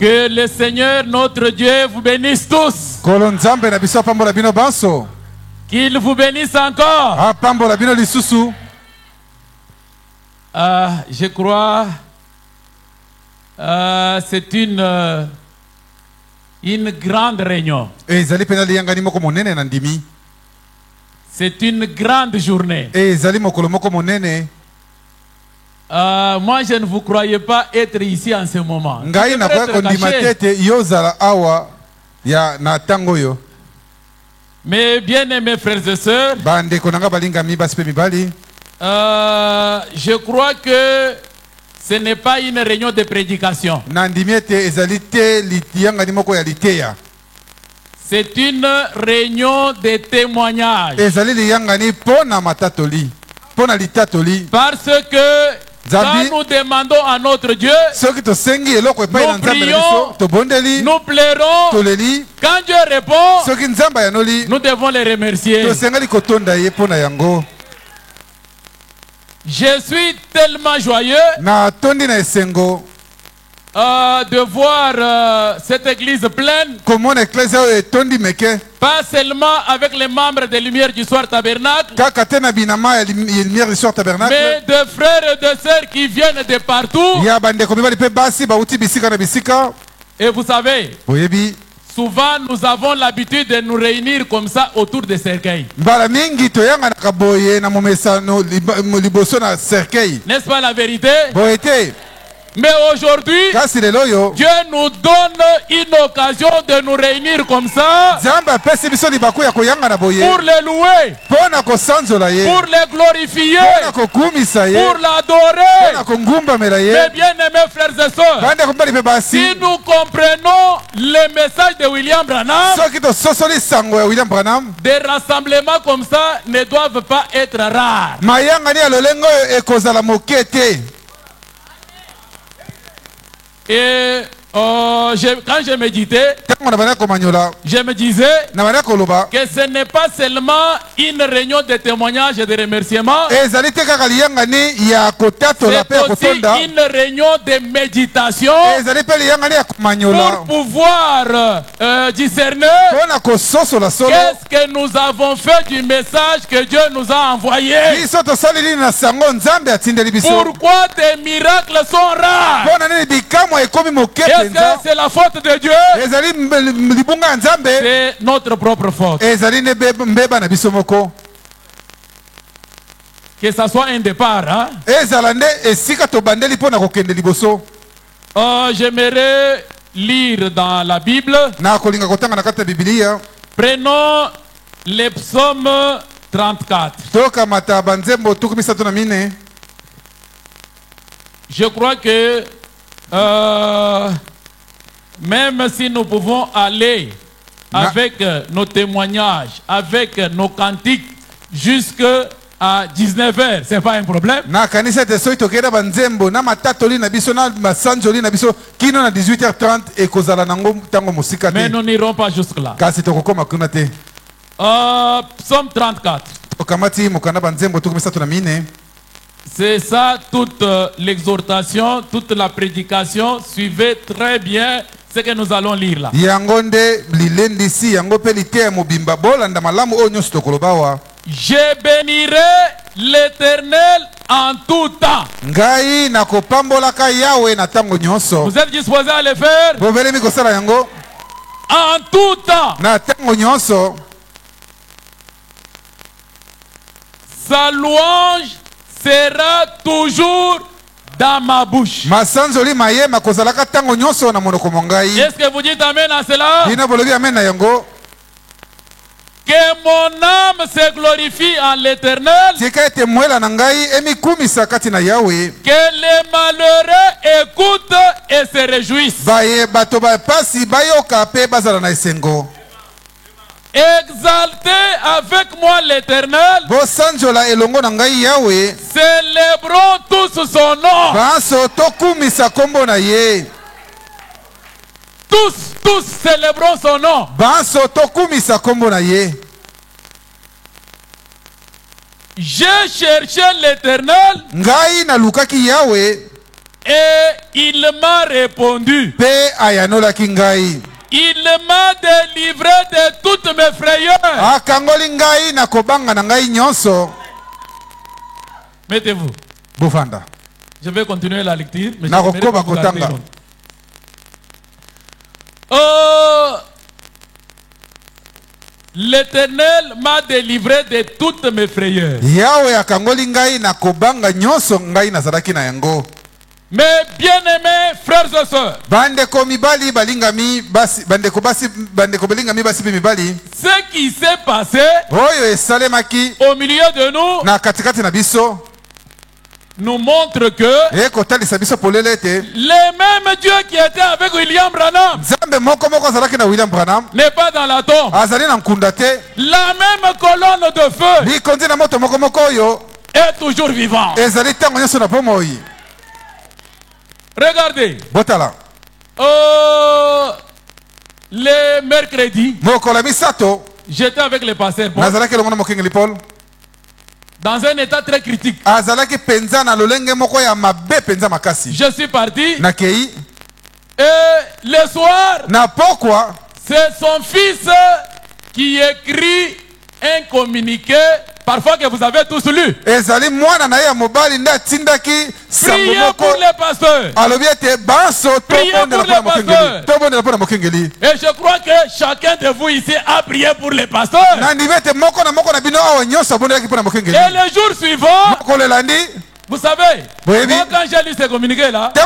Que le Seigneur notre Dieu vous bénisse tous. Qu'il vous bénisse encore. Je crois c'est une grande réunion. C'est une grande journée. Moi, je ne vous croyais pas être ici en ce moment. Mais bien aimés frères et sœurs, je crois que ce n'est pas une réunion de prédication. C'est une réunion de témoignage. Parce que quand nous demandons à notre Dieu, nous prions, nous pleurons. Quand Dieu répond, nous devons les remercier. Je suis tellement joyeux de voir cette église pleine. Pas seulement avec les membres des Lumières du Soir Tabernacle, mais de frères et de sœurs qui viennent de partout. Et vous savez, souvent nous avons l'habitude de nous réunir comme ça autour des cercueils. N'est-ce pas la vérité? Mais aujourd'hui, Dieu nous donne une occasion de nous réunir comme ça pour le louer, pour le glorifier, pour l'adorer. Mais bien aimés frères et sœurs, si nous comprenons le message de William Branham, des rassemblements comme ça ne doivent pas être rares. Et quand je méditais, je me disais que ce n'est pas seulement une réunion de témoignages et de remerciements, c'est aussi une réunion de méditation pour pouvoir discerner qu'est-ce que nous avons fait du message que Dieu nous a envoyé. Pourquoi des miracles sont rares? Est-ce que c'est la faute de Dieu? C'est notre propre faute. Que ça soit un départ. Hein? J'aimerais lire dans la Bible. Prenons les psaumes 34. Je crois que même si nous pouvons aller avec nos témoignages, avec nos cantiques jusqu'à 19h, c'est pas un problème. Mais nous n'irons pas jusque-là. Psaume 34. C'est ça toute l'exhortation, toute la prédication. Suivez très bien ce que nous allons lire là. Je bénirai l'Éternel en tout temps. Vous êtes disposés à le faire? En tout temps. Sa louange sera toujours dans ma bouche. Est-ce que vous dites amen à cela? Que mon âme se glorifie en l'Éternel. Que les malheureux écoutent et se réjouissent. Exaltez avec moi l'Éternel. Célébrons tous son nom. Tous célébrons son nom. J'ai cherché l'Éternel. Et il m'a répondu. Il m'a délivré de toutes mes frayeurs. Mettez-vous. Je vais continuer la lecture. Mais l'Éternel m'a délivré de toutes mes frayeurs. Mes bien-aimés frères et sœurs, ce qui s'est passé au milieu de nous nous montre que le même Dieu qui était avec William Branham n'est pas dans la tombe. La même colonne de feu est toujours vivante. Regardez. Le mercredi, j'étais avec le pasteur Paul, dans un état très critique. Je suis parti. Et le soir, c'est son fils qui écrit un communiqué, parfois que vous avez tous lu. Priez pour les pasteurs. Priez pour les pasteurs. Et je crois que chacun de vous ici a prié pour les pasteurs. Et le jour suivant, vous savez, moi, quand j'ai lu ce communiqué-là, je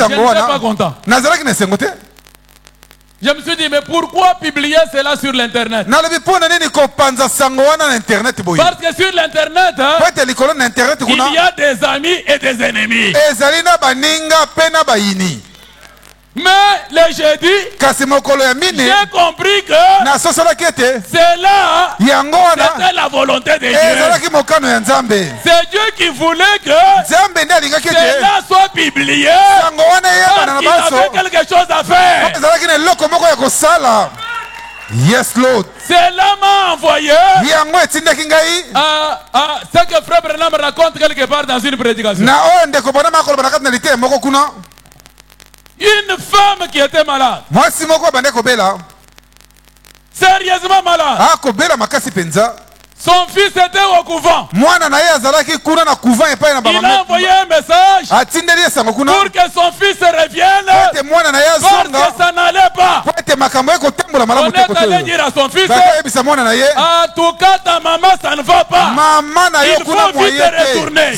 n'étais pas content. Je me suis dit, mais pourquoi publier cela sur l'internet? Parce que sur l'internet, il y a des amis et des ennemis. Mais le jeudi, j'ai compris que cela, c'était la volonté de Dieu. C'est Dieu qui voulait que cela soit publié parce qu'il avait quelque chose à faire. Yes, Lord. Cela m'a envoyé ce que Frère Branham raconte quelque part dans une prédication. Une femme qui était malade. Sérieusement malade. Son fils était au couvent. Il a envoyé un message pour que son fils revienne parce que ça n'allait pas. On est allé dire à son fils, en tout cas ta maman ça ne va pas. Il faut vite retourner.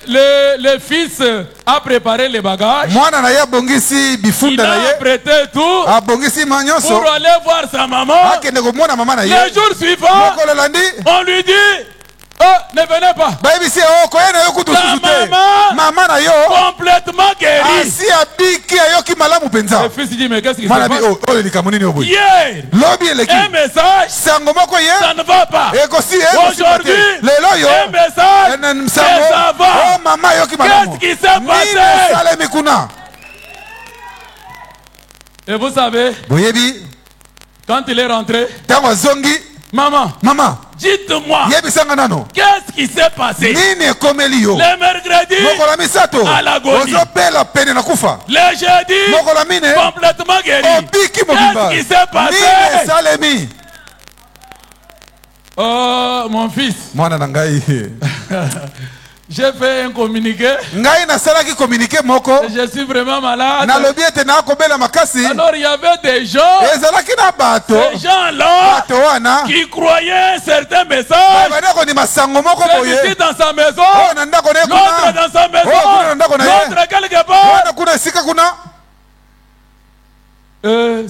Le fils a préparé les bagages. Il a prêté tout pour aller voir sa maman. Le jour suivant, on lui dit, oh, ne venez pas. Ta maman complètement guérie. Le fils dit, mais qu'est-ce qui se passe? Hier, un message, ça ne va pas. Aujourd'hui, un message, ça va. Qu'est-ce qui s'est passé? Et vous savez, quand il est rentré, maman, dites-moi, qu'est-ce qui s'est passé? Le mercredi, à l'agonie. Le jeudi, complètement guéri. Qu'est-ce qui s'est passé? Oh, mon fils. J'ai fait un communiqué. Je suis vraiment malade. Alors il y avait des gens, ces gens-là qui croyaient certains messages. Celui-ci dans sa maison, l'autre dans sa maison, l'autre quelque part.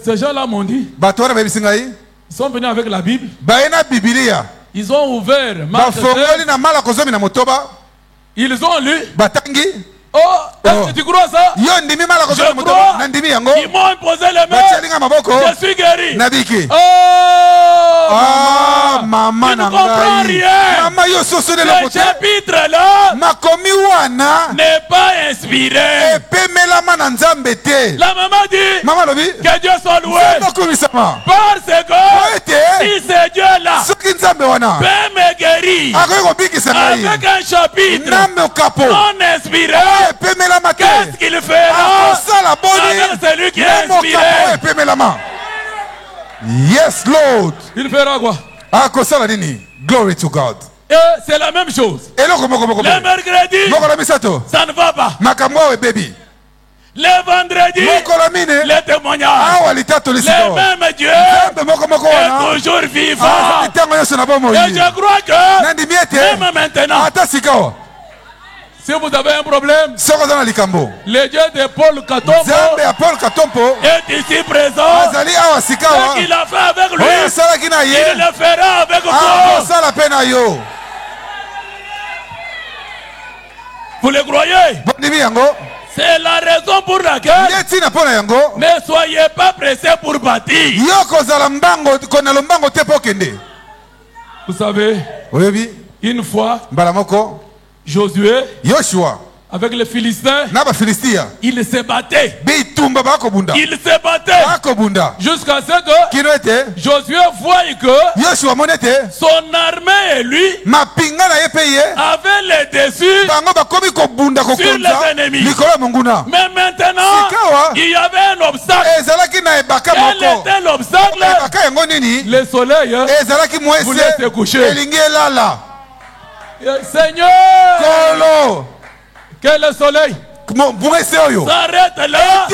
Ces gens-là m'ont dit, ils sont venus avec la Bible. Ils ont ouvert Marc 7. Ils ont lu. Oh, est-ce que tu crois ça? Je crois. Ils m'ont imposé les mains. Je suis guéri. Oh, maman. Tu ne comprends rien. Ce chapitre-là n'est pas inspiré. La maman dit que Dieu soit loué. Parce que si ce Dieu-là peut me guérir guérir avec un chapitre non inspiré. Qu'est-ce qu'il fera avec celui qui est inspiré? Yes, Lord. Il fera quoi? Glory to God. Et c'est la même chose. Le mercredi, ça ne va pas. Le vendredi, les témoignages. Le même Dieu est toujours vivant. Et je crois que même maintenant, si vous avez un problème, le Dieu de Paul Katombo est ici présent. Ce qu'il a fait avec lui, il le fera avec vous. Vous le croyez? C'est la raison pour laquelle ne soyez pas pressés pour bâtir. Vous savez, une fois, Josué, avec les Philistins, il se battait. Il se battait jusqu'à ce que Josué voie que son armée et lui avaient les dessus sur les ennemis. Mais maintenant, il y avait un obstacle. Quel était l'obstacle? Le soleil voulait se coucher. Seigneur, quel est le soleil? S'arrête là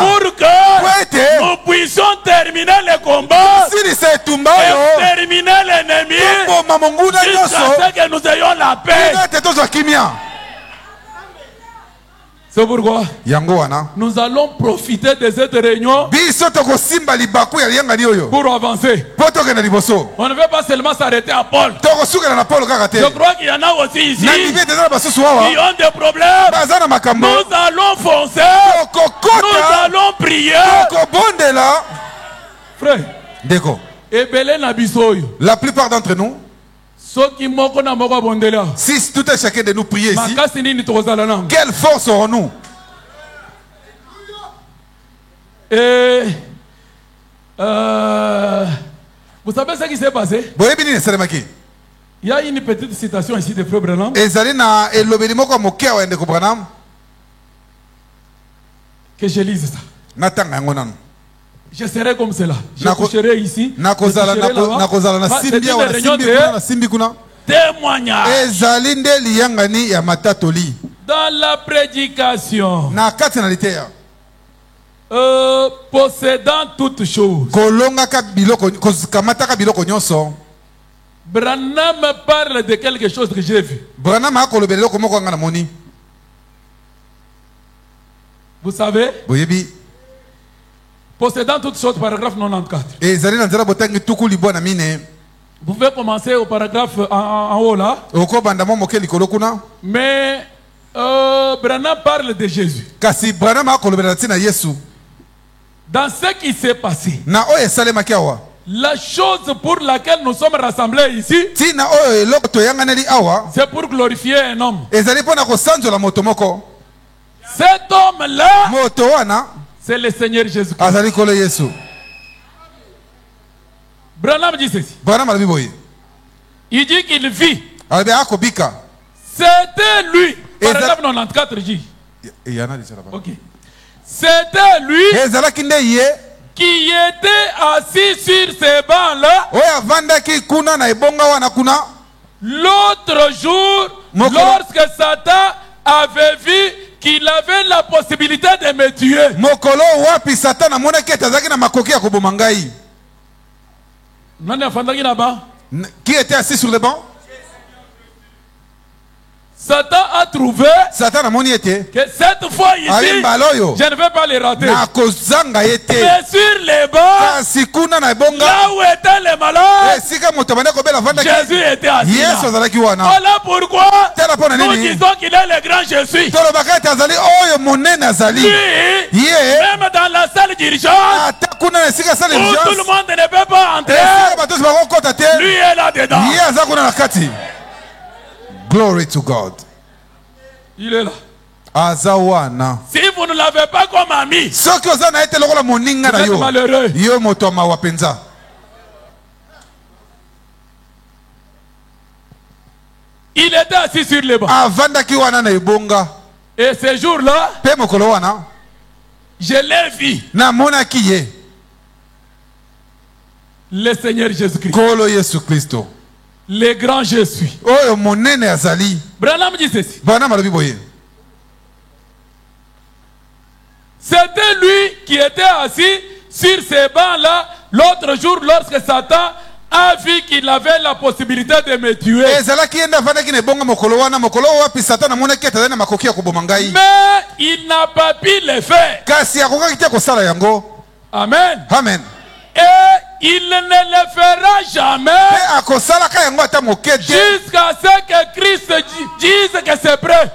pour que nous puissions terminer le combat et terminer l'ennemi jusqu'à ce que nous ayons la paix. C'est pourquoi nous allons profiter de cette réunion pour avancer. On ne veut pas seulement s'arrêter à Paul. Je crois qu'il y en a aussi ici qui ont des problèmes. Nous allons foncer. Nous allons prier. Frère, la plupart d'entre nous, si tout un chacun de nous prier ici, quelle force aurons-nous? Vous savez ce qui s'est passé? Il y a une petite citation ici de Frère Branham. Que je lise ça. Je serai comme cela. Je coucherai ici. Je coucherai là-bas. C'est une réunion de témoignage. Dans la prédication, possédant toutes choses, Branham parle de quelque chose que j'ai vu. Vous savez? Possédant toutes choses, paragraphe 94. Vous pouvez commencer au paragraphe en haut là. Mais Branham parle de Jésus. Dans ce qui s'est passé, la chose pour laquelle nous sommes rassemblés ici, c'est pour glorifier un homme. Cet homme-là, c'est le Seigneur Jésus-Christ. Branham dit ceci. Il dit qu'il vit. C'était lui. Paragraphe 94 dit. Okay. C'était lui qui était assis sur ces bancs-là. L'autre jour, lorsque Satan avait vu qu'il avait la possibilité de me tuer. Qui était assis sur le banc? Satan a trouvé que cette fois ici, je ne vais pas les rater. Mais sur les bancs, là où étaient les malades, Jésus était assis là. Voilà pourquoi nous disons qu'il est le grand Jésus. Lui, même dans la salle d'urgence, où tout le monde ne peut pas entrer, lui est là dedans. Glory to God. Il est là. Azawana. Si vous ne l'avez pas comme ami, vous êtes malheureux. Il était assis sur le banc. Et ce jour-là, je l'ai vu. Le Seigneur Jésus-Christ. Le grand je suis. Branham dit ceci. C'était lui qui était assis sur ces bancs-là l'autre jour lorsque Satan a vu qu'il avait la possibilité de me tuer. Mais il n'a pas pu le faire. Amen. Amen. Et il ne le fera jamais jusqu'à ce que Christ dise que c'est prêt.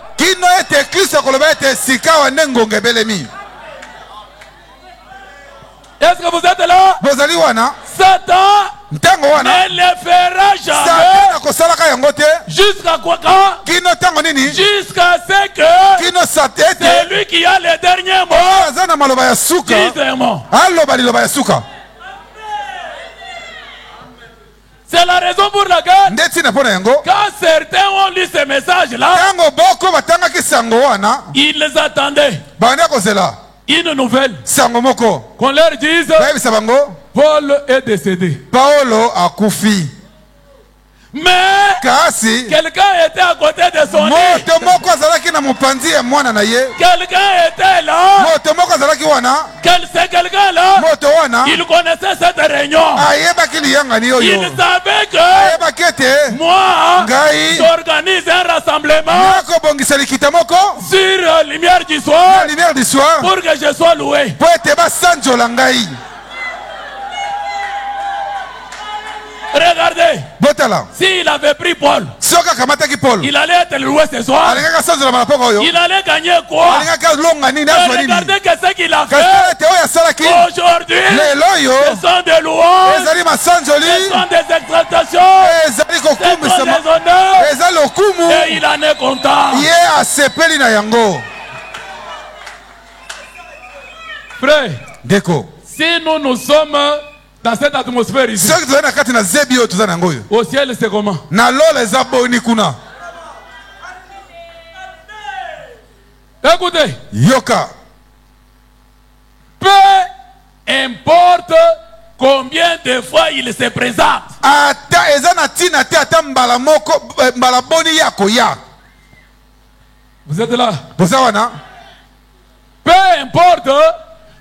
Est-ce que vous êtes là? Satan ne le fera jamais jusqu'à quoi? Jusqu'à ce que celui qui a le dernier mot dise un mot. C'est la raison pour laquelle quand certains ont lu ce message-là, ils les attendaient une nouvelle qu'on leur dise Paul est décédé. Mais quelqu'un était à côté de son lit. Quelqu'un était là. C'est quelqu'un là. Il connaissait cette réunion. Il savait que moi, j'organise un rassemblement sur la lumière du soir pour que je sois loué. Regardez, s'il avait pris Paul, il allait être loué ce soir. Il allait gagner quoi? Regardez ce qu'il a fait. Aujourd'hui, ce sont des louanges, ce sont des exaltations, ce sont des honneurs, et il en est content. Frère, si nous sommes dans cette atmosphère ici, au ciel c'est comment? Écoutez, peu importe combien de fois il se présente, vous êtes là? Peu importe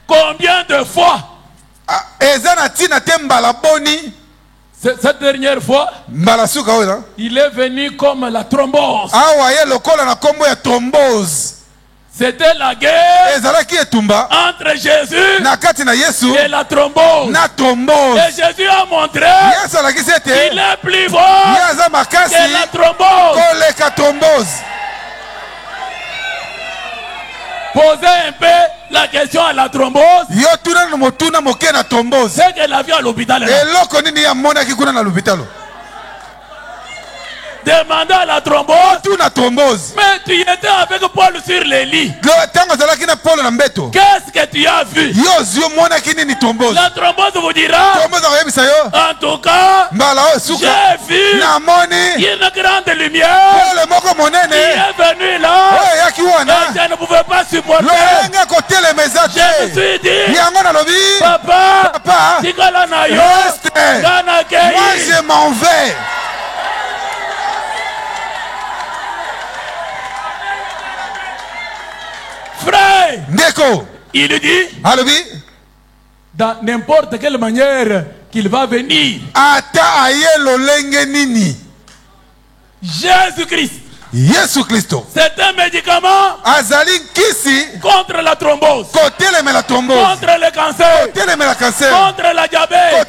combien de fois, cette dernière fois, il est venu comme la thrombose. C'était la guerre entre Jésus et la thrombose. Et Jésus a montré qu'il est plus fort que la thrombose. Posez un peu la question à la thrombose. C'est qu'elle a vu à l'hôpital. Demandez à la thrombose. Mais tu étais avec Paul sur les lits. Qu'est-ce que tu as vu? La thrombose vous dira. En tout cas, j'ai vu une grande lumière qui est venue là. Et je ne pouvais pas supporter. Je me suis dit, Papa, moi je m'en vais. Frère, il dit, dans n'importe quelle manière qu'il va venir, Jésus-Christ, c'est un médicament contre la thrombose, contre le cancer, contre la diabète,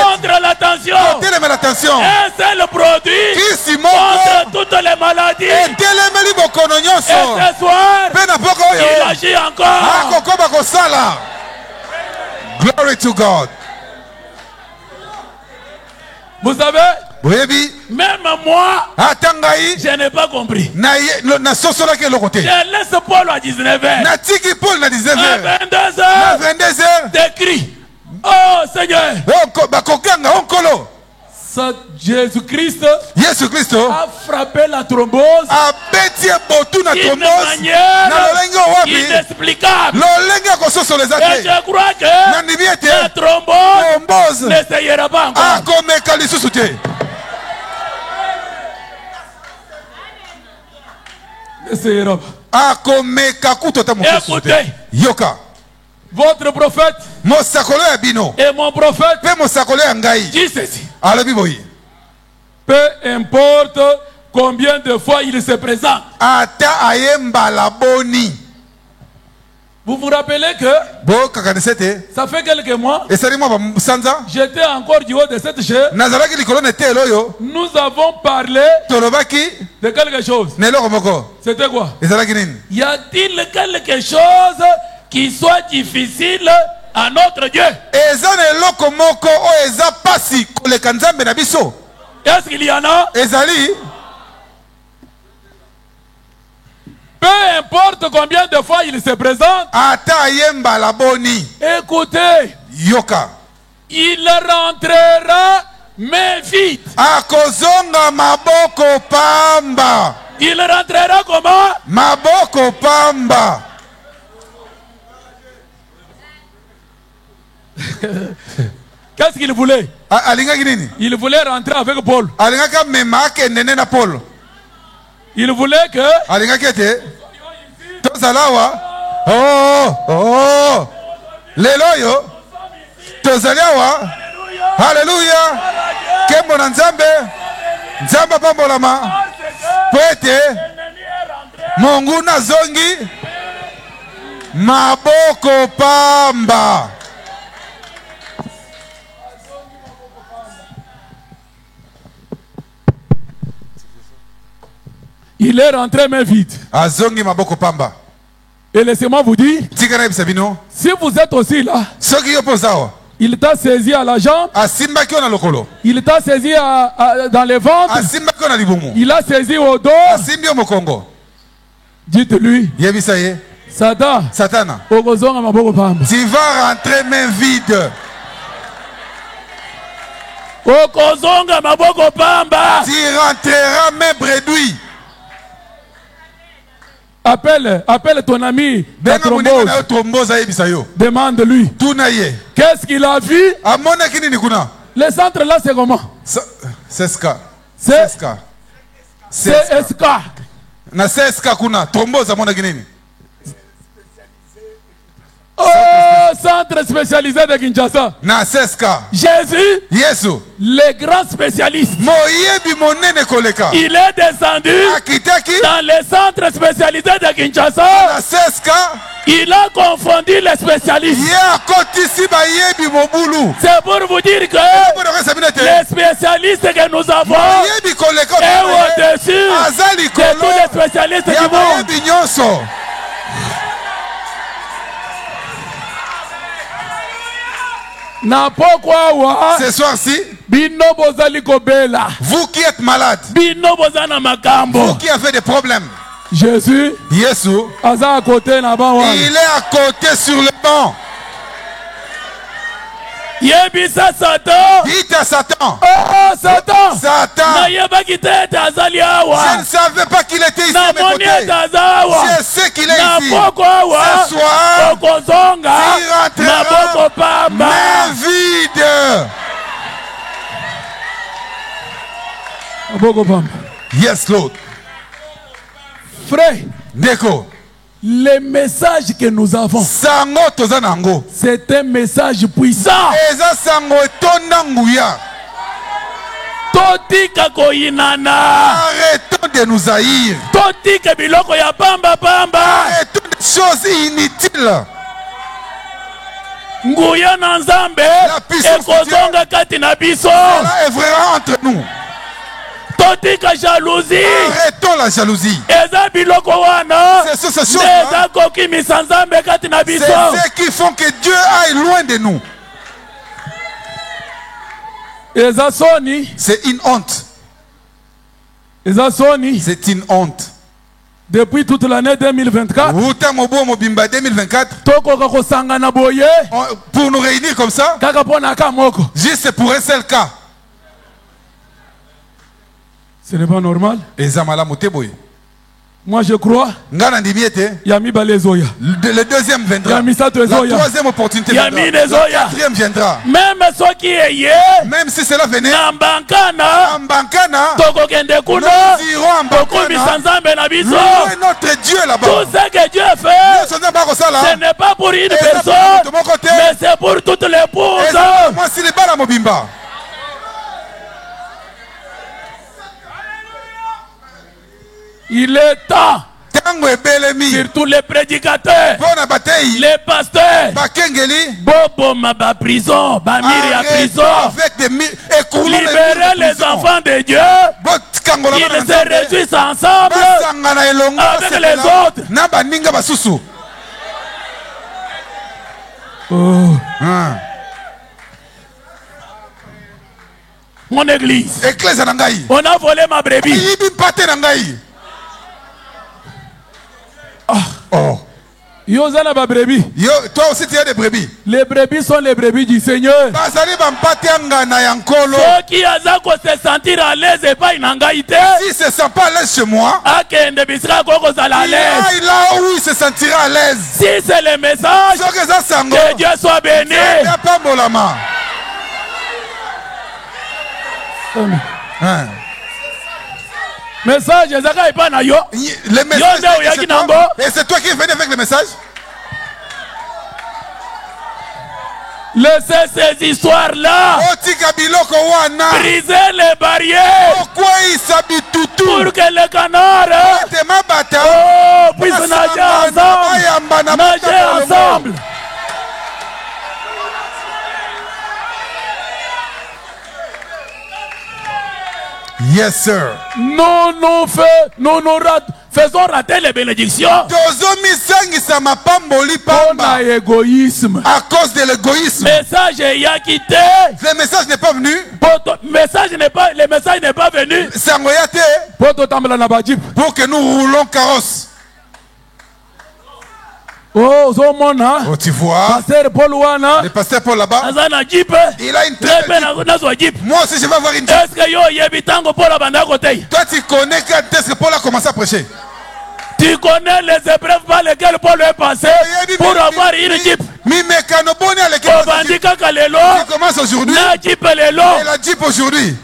contre la tension. Et c'est le produit contre toutes les maladies. Et ce soir, il agit encore. Glory to God. Vous savez, même moi, je n'ai pas compris. Je laisse Paul à 19h. À 22h, des cris. Oh Seigneur, Jésus-Christ a frappé la thrombose d'une manière inexplicable. Et je crois que la thrombose n'essayera pas encore. Écoutez, votre prophète et mon prophète dit ceci. Peu importe combien de fois il se présente. Vous vous rappelez que ça fait quelques mois, j'étais encore du haut de cette chaise. Nous avons parlé de quelque chose. C'était quoi? Y a-t-il quelque chose qui soit difficile à notre Dieu? Est-ce qu'il y en a? Peu importe combien de fois il se présente, écoutez, il rentrera mais vite. Il rentrera comment? Maboko pamba. Qu'est-ce qu'il voulait? Il voulait rentrer avec Paul. Il voulait que Leloyo Tozaliawa. Alléluia. Kembo na Nzambe. Nzamba pambolama. Poete Monguna zongi maboko pamba. Il est rentré mais vite. Azongi maboko pamba. Et laissez-moi vous dire, si vous êtes aussi là, il t'a saisi à la jambe, il t'a saisi dans les ventres, il a saisi au dos. Dites-lui, Satan, tu vas rentrer main vide. Tu rentreras main bredouille. Appelle ton ami de thrombose. Demande-lui. Qu'est-ce qu'il a vu? Le centre là c'est comment? C'est Ska. C'est Ska. Na Ska kuna thrombose amona kinini? Oh, centre spécialisé de Kinshasa. Na Ska. Jésus. Yesu. Le grand spécialiste. Il est descendu dans le centre spécialisé de Kinshasa. Il a confondu les spécialistes. C'est pour vous dire que les spécialistes que nous avons est au-dessus de tous les spécialistes du monde. Ce soir-ci, vous qui êtes malade, vous qui avez des problèmes, Jésus, il est à côté sur le banc. Dites à Satan. Oh Satan. Je ne savais pas qu'il était ici à mes côtés. Je sais qu'il est ici. Ce soir, il rentrera main vide. Yes, Lord. Frère, Neko. Le message que nous avons, c'est un message puissant. Arrêtons de nous haïr. Arrêtons des choses inutiles. La puissance de Dieu œuvrera entre nous. Arrêtons la jalousie. C'est ce qui font que Dieu aille loin de nous. C'est une honte. C'est une honte. Depuis toute l'année 2024, pour nous réunir comme ça, juste pour un seul cas. Ce n'est pas normal. Moi je crois. Le deuxième viendra. La troisième opportunité viendra. La quatrième viendra. Même si cela venait, nous irons en Bankana. Notre Dieu là-bas. Tout ce que Dieu fait, ce n'est pas pour une personne, mais c'est pour toutes les épouses. Il est temps, surtout les prédicateurs, les pasteurs, Bobo Maba prison, Bamiri à prison, libérer les enfants de Dieu, ils se réjouissent ensemble avec les autres. Mon église, on a volé ma brebis. Yo, toi aussi tu as des brebis. Les brebis sont les brebis du Seigneur. Ceux qui ont se sentir à l'aise et pas une angaïté. Si se sent pas à l'aise chez moi, là où il se sentira à l'aise. Si c'est le message, que Dieu soit béni. Message, le message, et c'est toi qui es venu avec le message. Laissez ces histoires-là. Briser les barrières. Pour que les canards puissent nager ensemble. Nager ensemble. Yes, sir. Nous faisons rater les bénédictions. Égoïsme. À cause de l'égoïsme. Message y a quitté. Le message n'est pas venu. Le message n'est pas venu. Pour que nous roulons carrosse. Oh, tu vois, le pasteur Paul là-bas, il a une très belle Jeep. Moi aussi je vais avoir une Jeep. Toi tu connais quand est-ce que Paul a commencé à prêcher? Tu connais les épreuves par lesquelles Paul est passé pour avoir une Jeep. Il commence aujourd'hui et la Jeep aujourd'hui.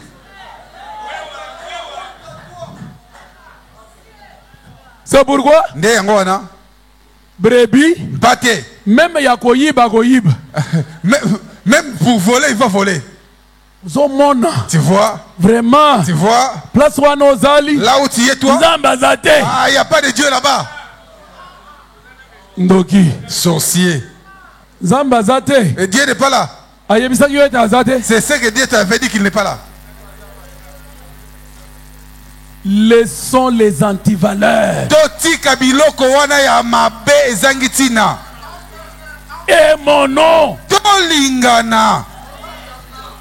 C'est pourquoi brebis, même même pour voler, il va voler. Tu vois? Vraiment. Tu vois? Place là où tu es toi. Il n'y a pas de Dieu là-bas. Sorcier. Et Dieu n'est pas là. C'est ce que Dieu t'avait dit qu'il n'est pas là. Laissons les antivaleurs. Et mon nom.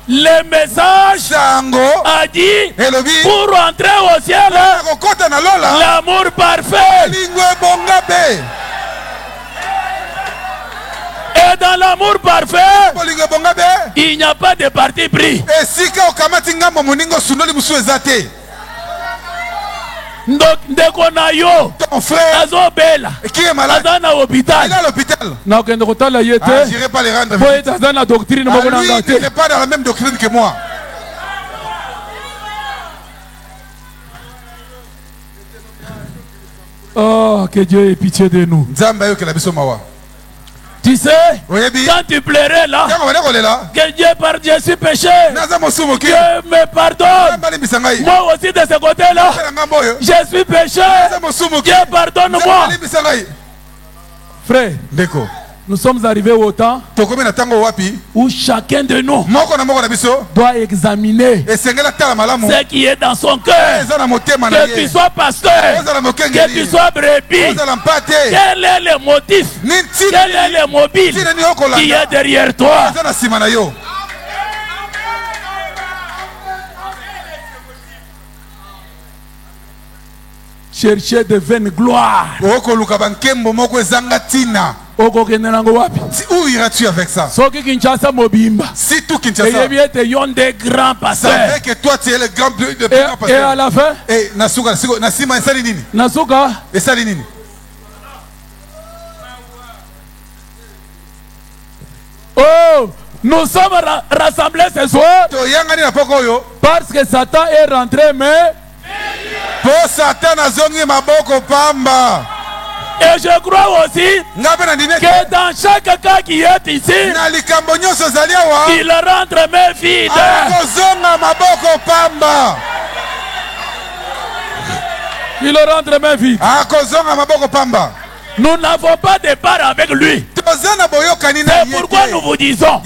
Le message a dit pour entrer au ciel, l'amour parfait. Et dans l'amour parfait, il n'y a pas de parti pris. Ton frère qui est malade, il est à l'hôpital. Je n'irai pas les rendre visite. Lui, il n'est pas dans la même doctrine que moi. Oh, que Dieu ait pitié de nous. Tu sais, quand tu plairais là, que Dieu pardonne, je suis péché, Dieu me pardonne. Moi aussi de ce côté-là, je suis péché, Dieu pardonne-moi. Frère, nous sommes arrivés au temps où chacun de nous doit examiner ce qui est dans son cœur. Que tu sois pasteur, que tu sois brebis, quel est le motif, quel est le mobile qui est derrière toi? Chercher de vaines gloires. Où iras-tu avec ça? Si tout Kinshasa savait que toi tu es le grand de pasteur. Et à la fin, Nasuka oh, nous sommes rassemblés ce soir parce que Satan est rentré, mais pour Satan a zongi maboko pamba. Et je crois aussi que dans chaque cas qui est ici, il rentre mais vide. Il rentre mais vide. Nous n'avons pas de part avec lui. C'est pourquoi nous vous disons,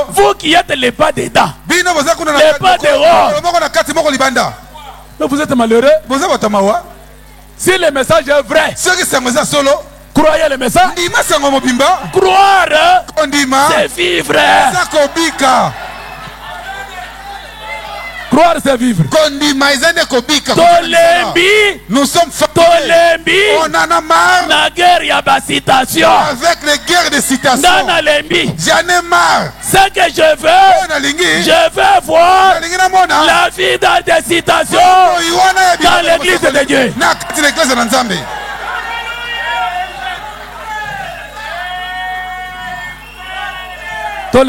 vous qui êtes les pas dedans, les pas dehors, mais vous êtes malheureux. Si le message est vrai, croyez le message. Croire, c'est vivre. Croire, c'est vivre. Nous sommes fatigués. On en a marre. Avec les guerres de citation. J'en ai marre. Ce que je veux voir la vie dans des citations dans l'église de Dieu. J'en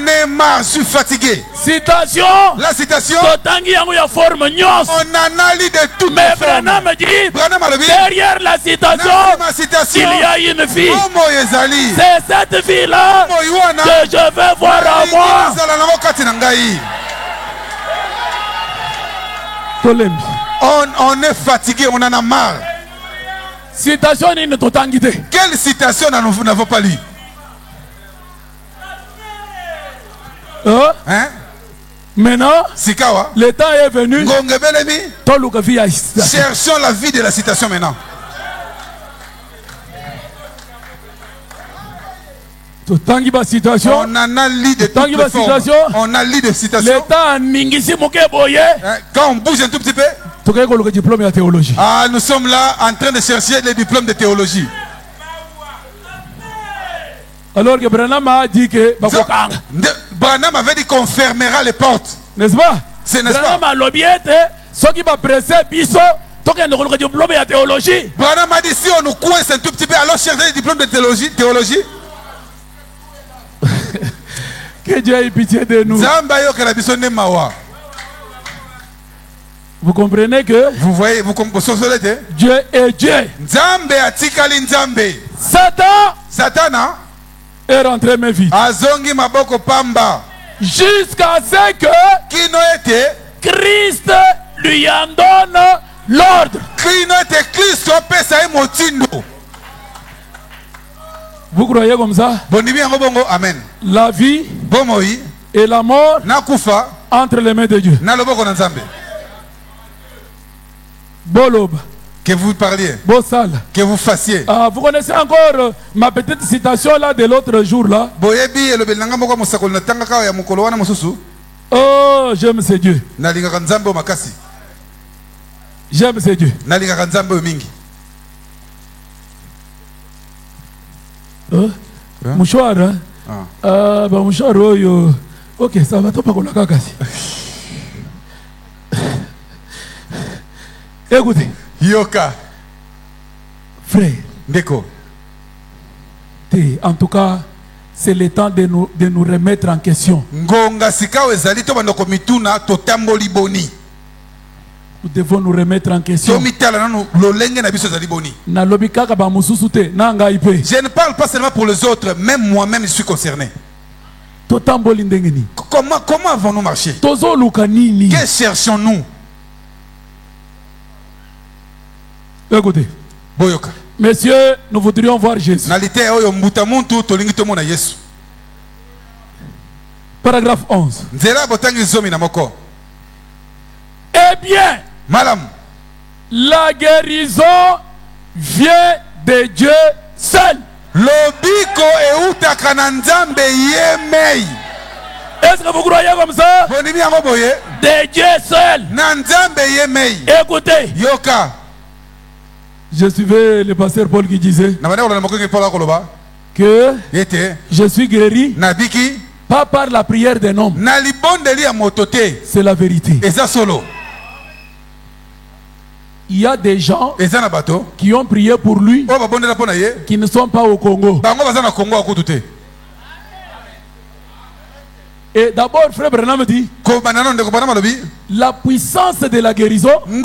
ai marre, je suis fatigué. Citation. La citation. On en a lu de toutes mais Branham me dit, derrière la citation, il y a une vie. C'est cette vie-là que je veux voir en moi. On est fatigué, on en a marre. Citation ni totangité. Quelle citation n'avons pas lu? Hein? Maintenant, Sikawa, le temps est venu. Cherchons la vie de la citation maintenant. On en a lu de toutes les formes. On a lu des citations. Quand on bouge un tout petit peu, nous sommes là en train de chercher les diplômes de théologie. Alors que Branham a dit que Branham avait dit qu'on fermera les portes. N'est-ce pas? C'est n'est-ce pas? Branham a dit si on nous coince un tout petit peu, alors chercher les diplômes de théologie. Que Dieu ait pitié de nous. Vous comprenez que vous voyez, Dieu est Dieu. Satan est rentré mes vies. Jusqu'à ce que Christ lui en donne l'ordre. Vous croyez comme ça? Amen. La vie et la mort entre les mains de Dieu. Bolob. Que vous parliez, que vous fassiez. Vous connaissez encore ma petite citation là de l'autre jour là. Oh, j'aime ce Dieu. J'aime ce Dieu. Mouchoir, mouchoir, ok, ça va, pas qu'on l'a cassé. Écoutez. Yoka. Frère. Ndeko. En tout cas, c'est le temps de nous remettre en question. Nous devons nous remettre en question. Je ne parle pas seulement pour les autres, même moi-même je suis concerné. Comment avons-nous marché? Que cherchons-nous? Écoutez, messieurs, nous voudrions voir Jésus. Paragraphe 11. Eh bien, la guérison vient de Dieu seul. Est-ce que vous croyez comme ça? De Dieu seul. Écoutez. Je suivais le pasteur Paul qui disait que je suis guéri pas par la prière d'un homme. C'est la vérité. Il y a des gens qui ont prié pour lui qui ne sont pas au Congo. Et d'abord, frère Branham dit la puissance de la guérison ne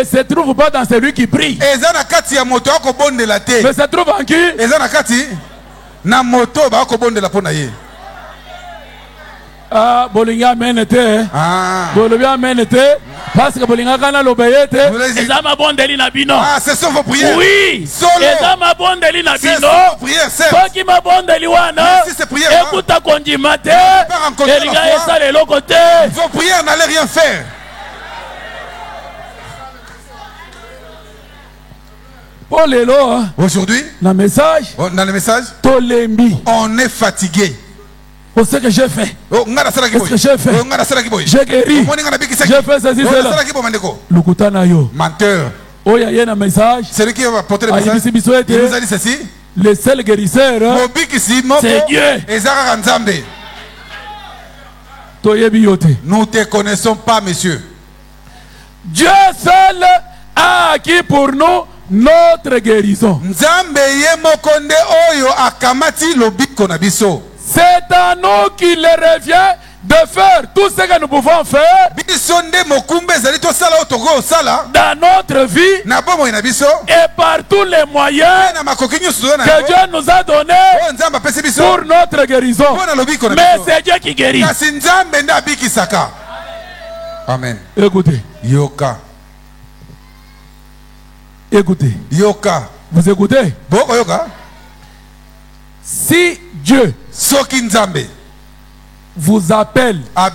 se trouve pas dans celui qui prie, mais se trouve en qui? Ah, bolinga menete. Bolinga menete. Parce que bolinga kana lobeyete. Ezama bondeli na bino. Ah, c'est ça vos prières. Oui. Ezama bondeli na bino. Pas qui ma bondeli wana. Écoute à condimate. Elinga esa le côté. Vos prières n'allaient rien faire. Aujourd'hui, dans le message, on est fatigué. Ce que j'ai fait. Ce que j'ai fait. J'ai guéri. J'ai fait ceci, cela. Menteur. Celui qui va porter le message, il nous a dit ceci. Le seul guérisseur, c'est Dieu. Nous ne te connaissons pas, monsieur. Dieu seul a acquis pour nous notre guérison. C'est à nous qu'il revient de faire tout ce que nous pouvons faire dans notre vie et par tous les moyens que Dieu nous a donnés pour notre guérison. Mais c'est Dieu qui guérit. Amen. Écoutez. Yoka. Écoutez. Yoka. Vous écoutez? Si Dieu vous appelle à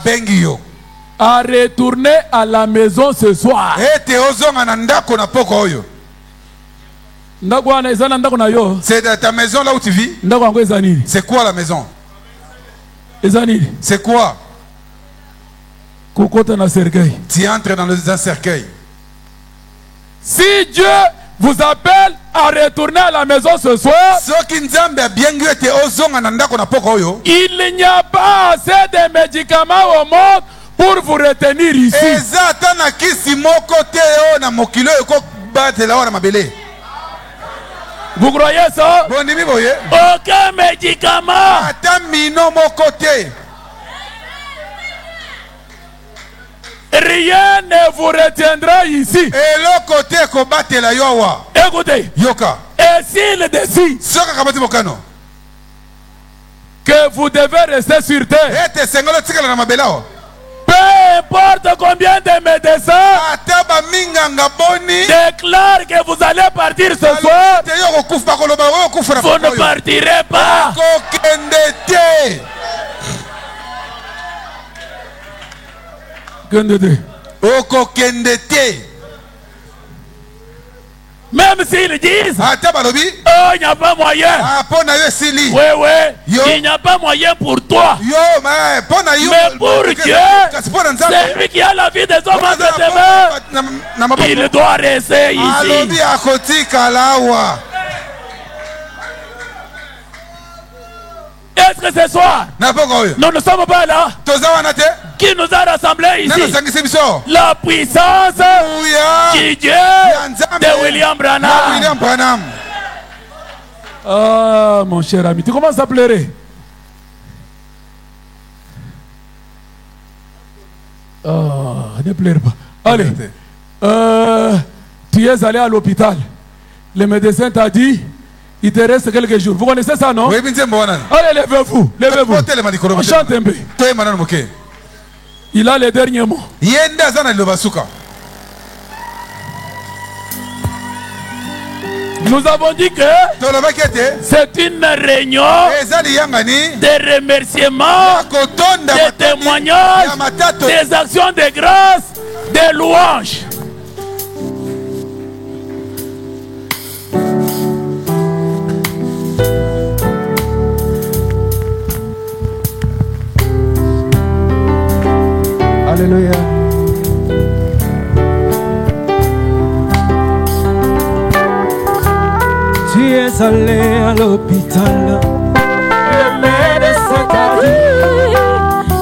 retourner à la maison ce soir, c'est ta maison là où tu vis. C'est quoi la maison? C'est quoi? Tu entres dans un cercueil. Si Dieu vous appelle à retourner à la maison ce soir, il n'y a pas assez de médicaments au monde pour vous retenir ici. Vous croyez ça? Aucun médicament. Rien ne vous retiendra ici. Écoutez. Et s'il décide que vous devez rester sur terre, peu importe combien de médecins déclarent que vous allez partir ce soir, vous ne partirez pas. Même s'ils disent oh, il n'y a pas moyen. Oui, il n'y a pas moyen pour toi. Mais pour Dieu, c'est lui qui a la vie des hommes entre ses mains. Il doit rester ici. Est-ce que ce soir, nous ne sommes pas là? Qui nous a rassemblés ici? La puissance qui Dieu de William Branham. Ah, mon cher ami, tu commences à pleurer. Ne pleure pas. Allez, tu es allé à l'hôpital. Le médecin t'a dit il te reste quelques jours. Vous connaissez ça, non? Allez, levez-vous. On chante un peu. Il a les derniers mots. Nous avons dit que c'est une réunion de remerciements, de témoignages, des actions de grâce, des louanges. Alléluia. es allé à l'hôpital. Le médecin t'a dit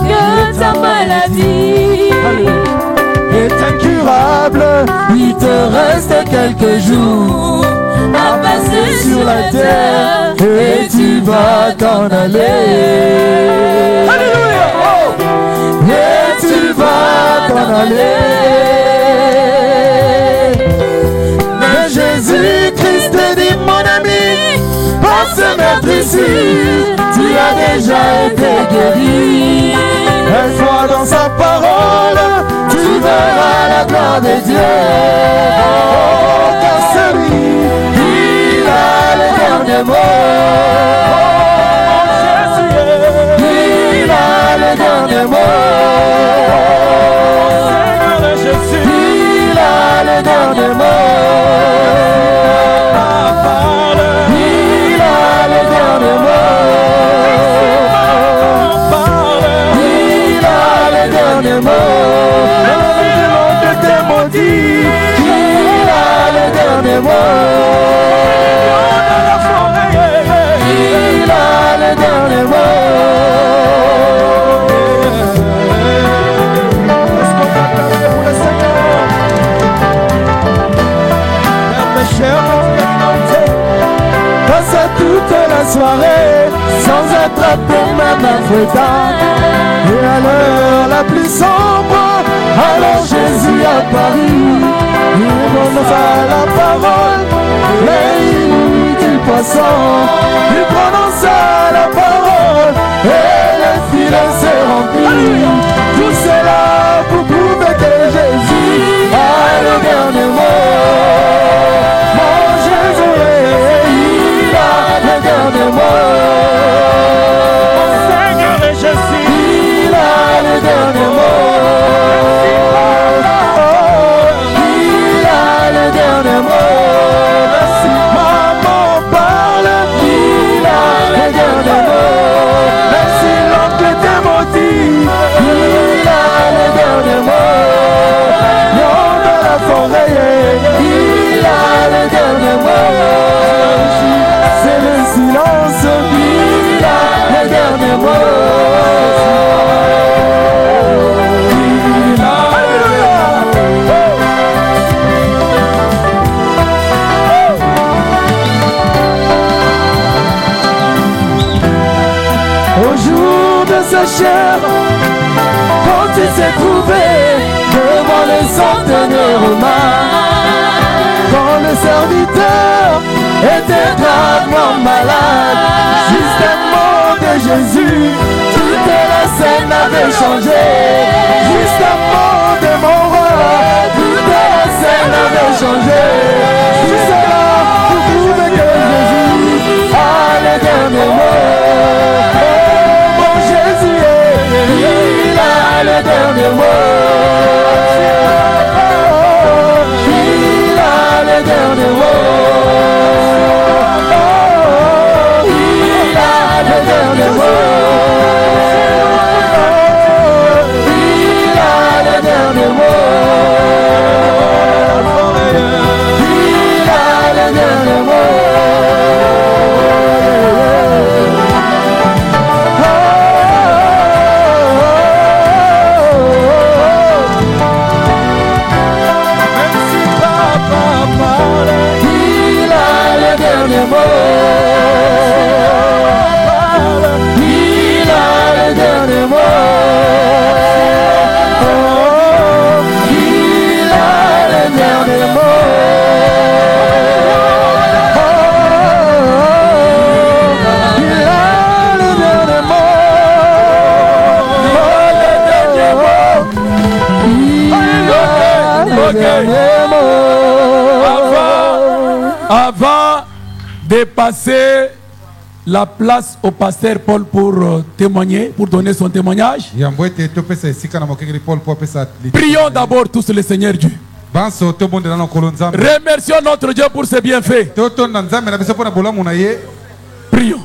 que ta maladie est incurable. Il te reste quelques jours à passer sur la terre et tu vas t'en aller. Alléluia! Oh! Et tu vas t'en aller. Mais Jésus-Christ te dit, mon ami, par ce meurtrissure, tu as déjà été guéri. Laisse-moi dans sa parole, tu verras la gloire de Dieu. Oh, car c'est lui, il a le dernier mot. Il a le dernier mot. Il a le dernier mot. Il a le dernier mot. Il a le dernier mot. Il a le dernier mot. Il a le dernier mot. Est-ce qu'on va parler pour le Seigneur? Mes chers, passe à toute la soirée sans attraper même un fouetard. Et à l'heure la plus sombre, alors Jésus apparut. Il prononça la parole, et il du poisson. Il prononça la parole, et le filet s'est rempli. Tout cela pour prouver que Jésus a le dernier mot. Mon Jésus, il a le dernier mot. Mon Seigneur Jésus, il a le dernier mot. Quand tu s'est trouvé devant le centenaire romain, quand le serviteur était gravement malade, juste un mot de Jésus, toute la scène avait changé. Juste un mot de mon roi, toute la scène avait changé. Juste là pour prouver que Jésus a le dernier mot. Il a le dernier mot. Il a le dernier mot. Il a le dernier mot. Il a le dernier mot. Il a le dernier mot. Avant de passer la place au pasteur Paul pour témoigner, pour donner son témoignage, prions d'abord tous le Seigneur Dieu. Remercions notre Dieu pour ses bienfaits. Prions.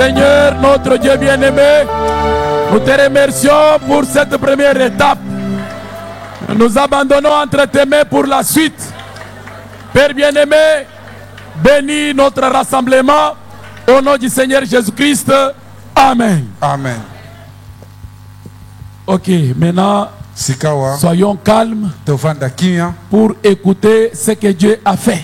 Seigneur, notre Dieu bien-aimé, nous te remercions pour cette première étape. Nous abandonnons entre tes mains pour la suite. Père bien-aimé, bénis notre rassemblement au nom du Seigneur Jésus-Christ. Amen. Amen. Ok, maintenant, soyons calmes pour écouter ce que Dieu a fait.